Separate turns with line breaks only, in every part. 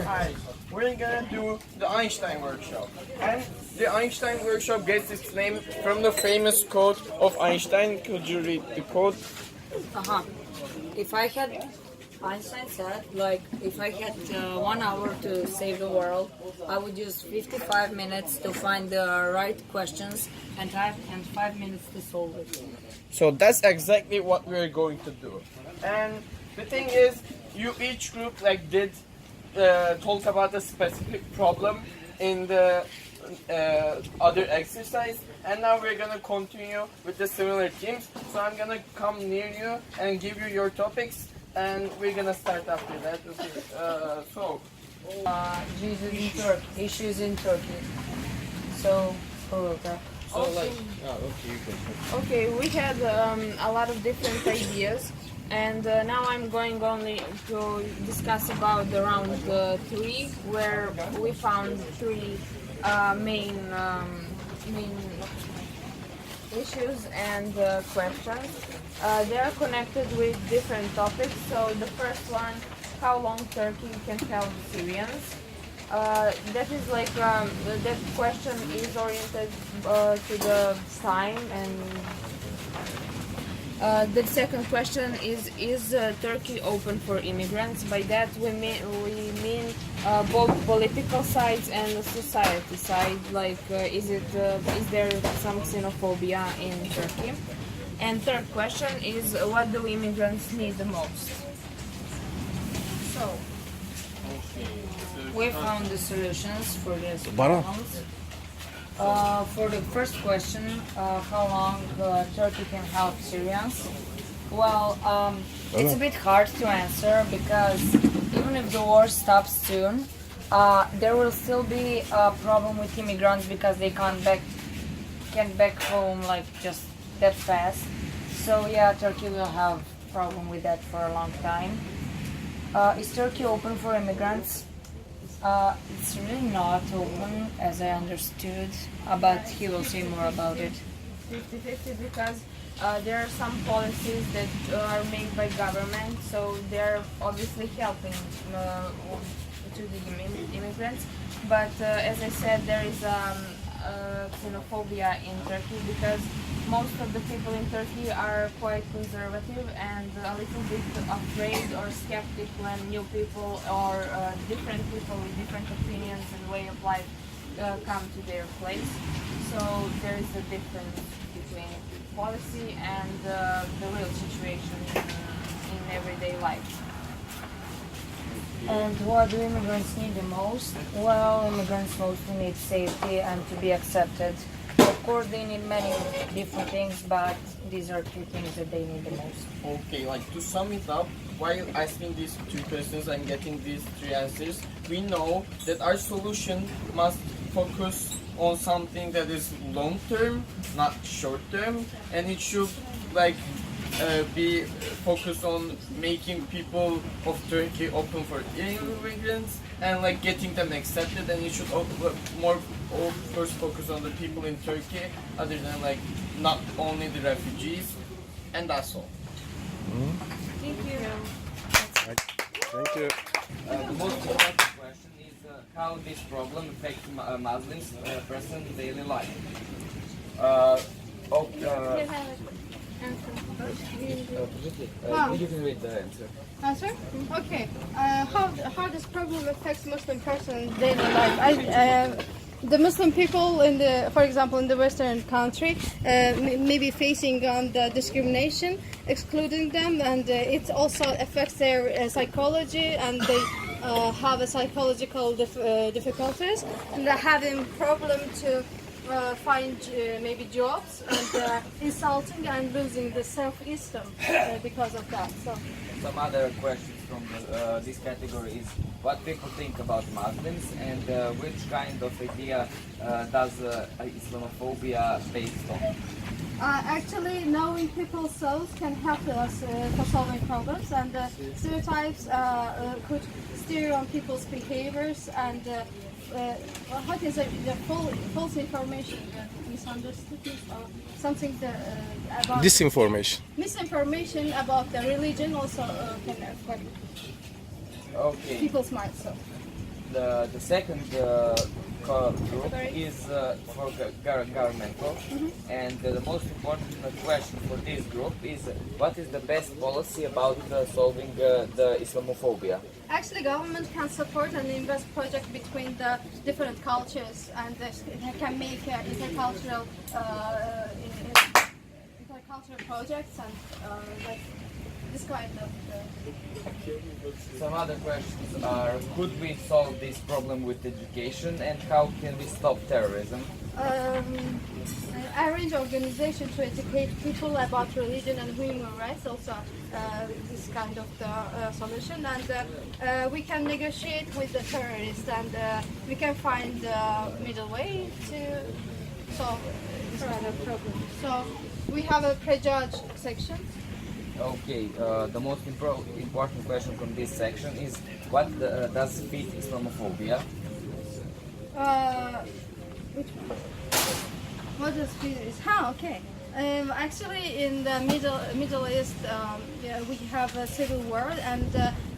Hi, we're gonna do the Einstein Workshop. And the Einstein Workshop gets its name from the famous quote of Einstein. Could you read the quote?
Uh-huh. If I had, Einstein said, like, if I had 1 hour to save the world, I would use 55 minutes to find the right questions and 5 minutes to solve it.
So that's exactly what we're going to do. And the thing is, you each group did talk about a specific problem in the other exercise, and now we're gonna continue with the similar themes. So I'm gonna come near you and give you your topics, and we're gonna start after that. Okay.
Issues in Turkey. So, okay.
Okay, you can.
Okay, we had a lot of different ideas, and now I'm going only to discuss about the round 3, where we found 3 main issues and questions. They are connected with different topics. So the first one, how long Turkey can help Syrians. That is like that question is oriented to the time, and the second question is Turkey open for immigrants? By that we mean both political sides and the society side. Like is there some xenophobia in Turkey? And third question is what do immigrants need the most? So we found the solutions for these problems. For the first question, how long Turkey can help Syrians? Well, it's a bit hard to answer because even if the war stops soon, there will still be a problem with immigrants because they can't back home like just that fast. So yeah, Turkey will have problem with that for a long time. Is Turkey open for immigrants? It's really not open, as I understood, but he will say more about it. 50-50 because there are some policies that are made by government, so they're obviously helping to the immigrants. But as I said, there is xenophobia in Turkey because most of the people in Turkey are quite conservative and a little bit afraid or skeptic when new people or different people with different opinions and way of life come to their place. So there is a difference between policy and the real situation in everyday life.
And what do immigrants need the most? Well, immigrants mostly need safety and to be accepted. Of course, they need many different things, but these are 2 things that they need the most.
Okay, to sum it up, while asking these 2 questions and getting these 3 answers, we know that our solution must focus on something that is long term, not short term, and it should be focused on making people of Turkey open for immigrants and getting them accepted, and it should more first focus on the people in Turkey other than not only the refugees, and that's all.
Thank you.
Thank you.
The most important question is how this problem affects Muslims' present daily life. You can read the answer.
Answer? Okay. How this problem affects Muslim person daily life? The Muslim people for example, in the Western country, may be facing the discrimination, excluding them, and it also affects their psychology, and they have a psychological difficulties, and they're having problem to find maybe jobs, and insulting and losing the self-esteem because of that. So
Some other questions from this category is what people think about Muslims and which kind of idea does Islamophobia based on?
actually, knowing people's souls can help us for solving problems, and stereotypes could steer on people's behaviors, and how can I say, the false information, misunderstood, or something about
Disinformation.
misinformation about the religion also can affect
Okay.
people's minds. So
the second group is for governmental, and the most important question for this group is what is the best policy about solving the Islamophobia?
Actually, government can support and invest project between the different cultures, and it can make intercultural projects and like this kind of.
Some other questions are: could we solve this problem with education, and how can we stop terrorism?
Arrange organization to educate people about religion and human rights. Also, this kind of the solution, and we can negotiate with the terrorists, and we can find the middle way to solve this kind of problem. So we have a prejudge section.
Okay, the most important question from this section is what does fit Islamophobia?
Which one? What does fit is? Okay. Actually, in the Middle East, yeah, we have a civil war, and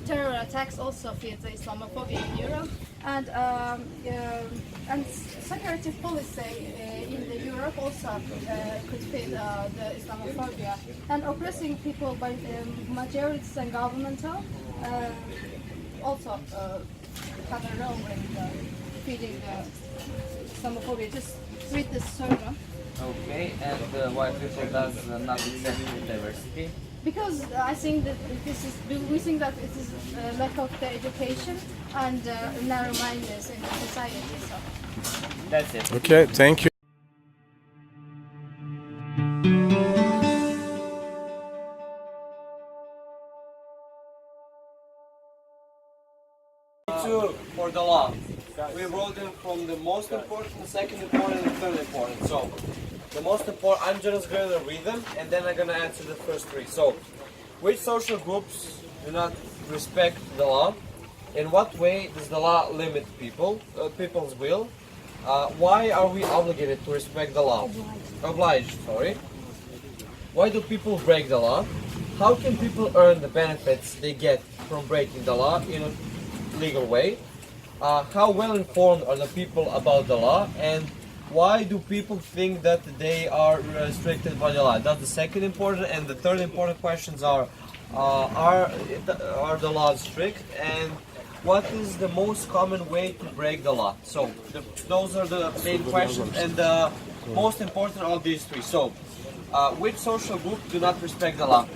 terror attacks also fit the Islamophobia in Europe, and security policy in the Europe also could fit the Islamophobia, and oppressing people by majorities and governmental also have a role in feeding the Islamophobia. Just read this slogan.
Okay, and why people does not accept diversity?
Because I think that we think that it is lack of the education and narrow-mindedness in the society. So.
That's it.
Okay, thank you.
Two for the law. We wrote them from the most important, the second important, and the third important. So, the most important, I'm just going to read them, and then I'm going to answer the first three. So, which social groups do not respect the law? In what way does the law limit people's will? Why are we obligated to respect the law? Obliged, sorry. Why do people break the law? How can people earn the benefits they get from breaking the law in a legal way? How well informed are the people about the law? And why do people think that they are restricted by the law? That's the second important, and the third important questions are the laws strict, and what is the most common way to break the law? So those are the main questions, and the most important of these three. So which social group do not respect the law?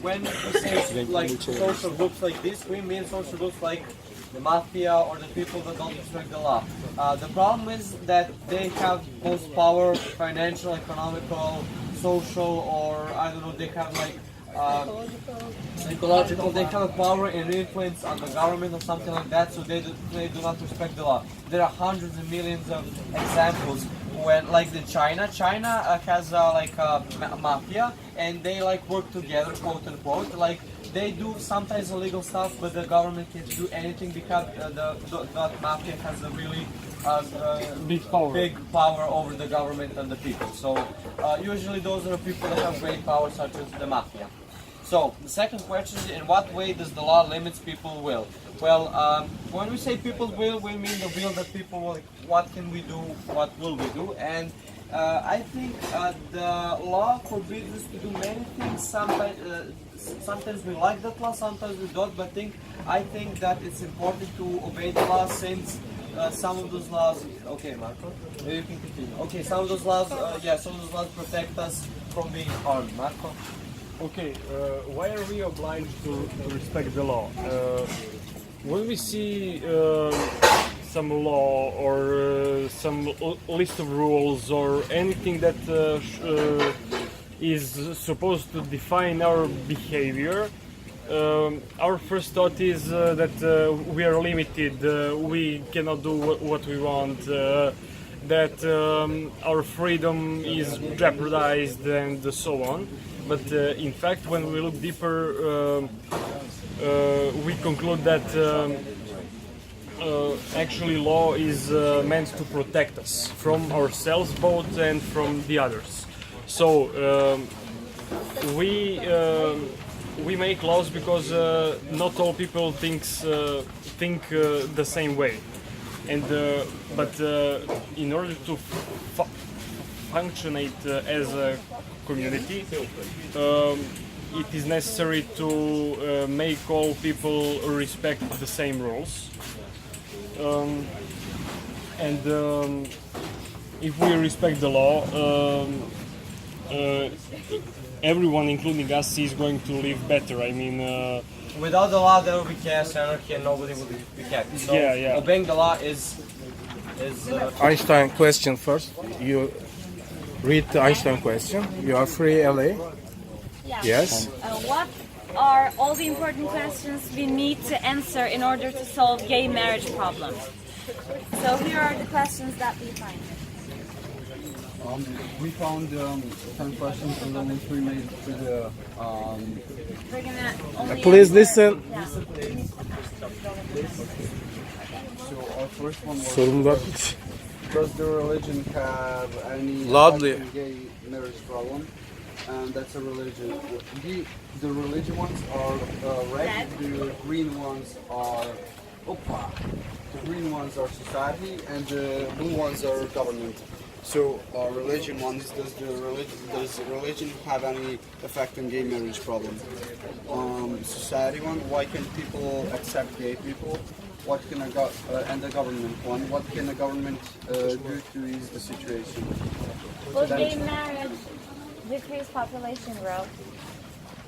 When we say like social groups like this, we mean social groups like the mafia or the people that don't respect the law. The problem is that they have most power, financial, economical, social, or I don't know, they have like psychological, they have a power and influence on the government or something like that, so they do not respect the law. There are hundreds and millions of examples when, like the China has like a mafia, and they like work together, quote unquote, like they do sometimes illegal stuff, but the government can't do anything because the mafia has a really big power over the government and the people. So usually those are people that have great power, such as the mafia. So the second question is, in what way does the law limit people's will? Well, when we say people's will, we mean the will that people will, what can we do, what will we do, and I think the law forbids us to do many things. Sometimes we like that law, sometimes we don't, but I think that it's important to obey the law, since some of those laws, okay Marco, maybe you can continue. Okay, some of those laws, some of those laws protect us from being harmed. Marco?
Okay, why are we obliged to respect the law? When we see some law or some list of rules or anything that is supposed to define our behavior, our first thought is that we are limited, we cannot do what we want, that our freedom is jeopardized, and so on. But in fact, when we look deeper, we conclude that actually law is meant to protect us from ourselves both and from the others. So we we make laws because not all people think the same way, and but in order to functionate as a community, it is necessary to make all people respect the same rules. And if we respect the law, everyone, including us, is going to live better. I mean,
without the law, there will be chaos, anarchy, and nobody will be happy. So
Yeah.
obeying the law is
Einstein question first. You read the Einstein question. You are free, LA.
Yeah.
Yes.
What are all the important questions we need to answer in order to solve gay marriage problems? So here are the questions that we find.
We found 10 questions and then we made to the
We're gonna only
Please
answer-
listen.
Yeah.
so our first one was
Sorunlar.
does the religion have any
Loudly.
effect on gay marriage problem? And that's a religion. The religion ones are red, the green ones are the green ones are society and the blue ones are government. So religion ones, does religion have any effect on gay marriage problem? Society one, why can people accept gay people? What can and the government one, what can the government do to ease the situation?
Will gay marriage decrease population growth?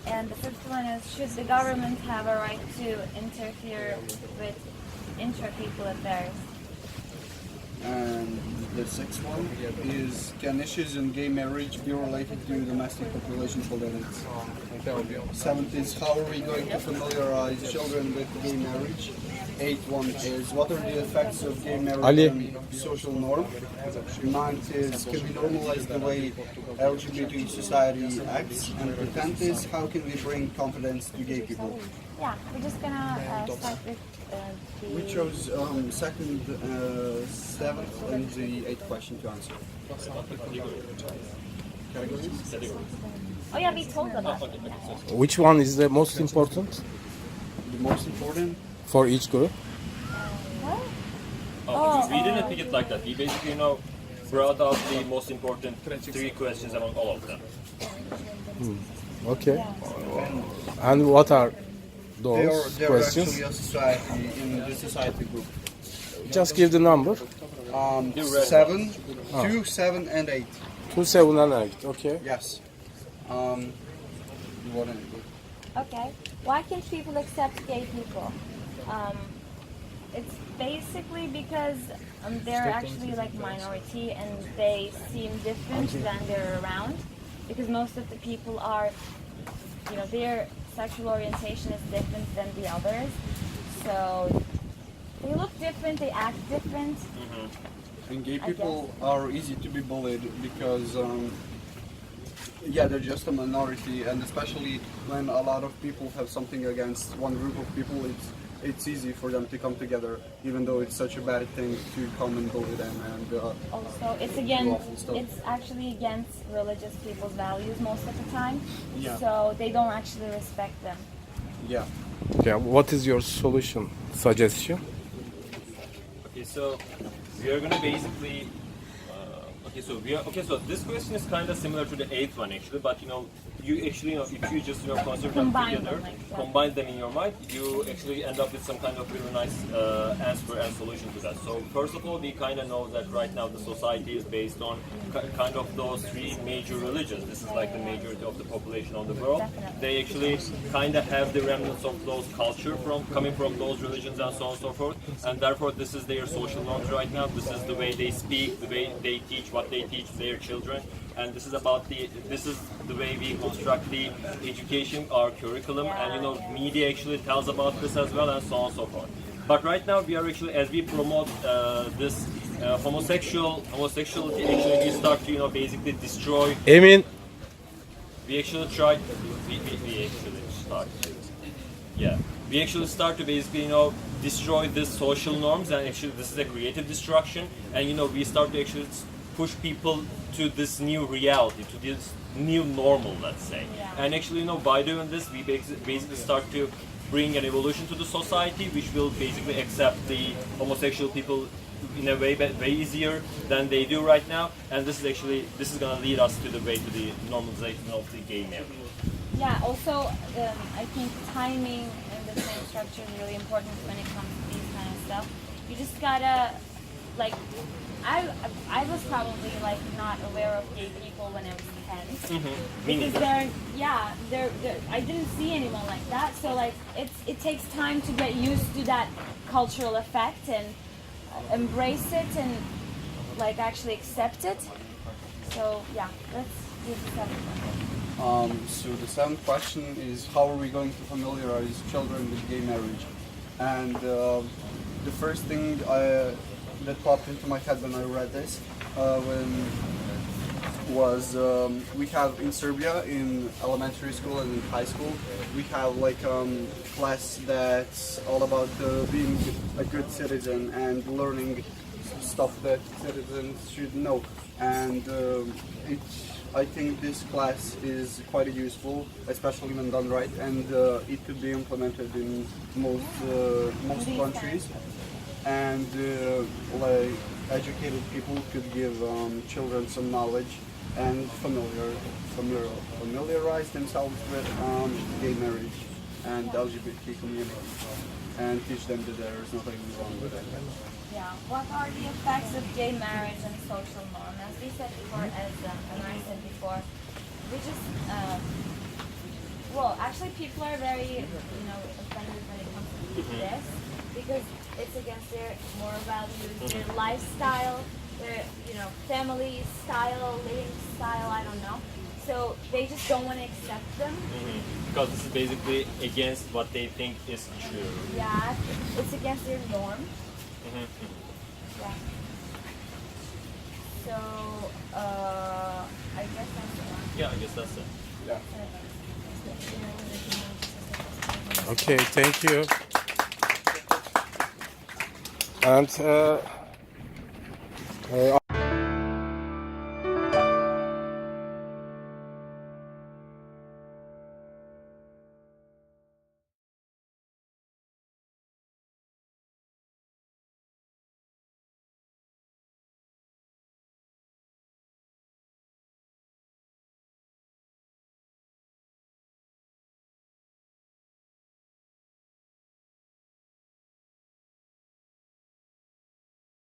And the fifth one is, should the government have a right to interfere with intra-people affairs?
And the sixth one is, can issues in gay marriage be related to domestic population politics? Seventh is, how are we going to familiarize children with gay marriage? Eighth one is, what are the effects of gay marriage
Ali.
on social norm? Ninth is, can we normalize the way LGBT society acts? And the tenth is, how can we bring confidence to gay people?
Yeah, we're just gonna start with
We
the...
chose second, seventh, and the eighth question to answer. Categories?
Oh yeah, we told them that.
Which one is the most important
The most important?
for each group?
We didn't pick it like that. We basically, brought out the most important three questions among all of them.
Okay. And what are
They
those
are
questions?
actually a society in the society group.
Just give the number.
7, 2, 7, and 8.
2, 7, and 8. Okay.
Yes. What in
Okay. Why can't people accept gay people? It's basically because they're actually like minority and they seem different when they're around. Because most of the people are, their sexual orientation is different than the others. So they look different, they act different.
And gay people are easy to be bullied because, they're just a minority, and especially when a lot of people have something against one group of people, it's easy for them to come together, even though it's such a bad thing to come and bully them. And
Also, it's actually against religious people's values most of the time.
Yeah.
So they don't actually respect them.
yeah.
Okay. What is your solution suggestion?
Okay, so we are gonna basically. So this question is kind of similar to the eighth one actually, but you actually, if you just consider them
Combine
together,
them, like,
combine them in your mind, you actually end up with some kind of really nice answer and solution to that. So first of all, we kind of know that right now the society is based on kind of those three major religions. This is like the majority of the population of the world.
Definitely.
They actually kind of have the remnants of those culture coming from those religions and so on and so forth, and therefore this is their social norms right now. This is the way they speak, the way they teach, what they teach their children, and this is the way we construct the education, our curriculum, and media actually tells about this as well, and so on and so forth. But right now we are actually, as we promote this homosexuality, actually we start to basically destroy.
Emin.
We actually try. We actually start to basically destroy these social norms, and actually this is a creative destruction, and we start to actually push people to this new reality, to this new normal, let's say. And actually, by doing this, we basically start to bring an evolution to the society, which will basically accept the homosexual people in a way easier than they do right now. And this is going to lead us to the way to the normalization of the gay marriage.
Yeah, also, I think timing and the same structure is really important when it comes to these kind of stuff. You just gotta, like, I was probably, like, not aware of gay people when I was 10. Because I didn't see anyone like that, so, like, it takes time to get used to that cultural effect and embrace it and, like, actually accept it. So, yeah, let's do the second one.
So the second question is, how are we going to familiarize children with gay marriage? And the first thing that popped into my head when I read this was we have in Serbia, in elementary school and in high school, we have like class that's all about being a good citizen and learning stuff that citizens should know. And I think this class is quite useful, especially when done right, and it could be implemented in most countries. And like educated people could give children some knowledge and familiarize themselves with gay marriage and LGBT community, and teach them that there is nothing wrong with it.
Yeah. What are the effects of gay marriage and social norm? As we said before, as I said before, we just actually people are very offended when it comes to this because it's against their moral values, their lifestyle, their family style, living style. I don't know. So they just don't want to accept them.
Because this is basically against what they think is true.
Yeah, it's against their norm. Yeah. So, I guess that's the one.
Yeah, I guess that's it.
Yeah.
Okay, thank you. And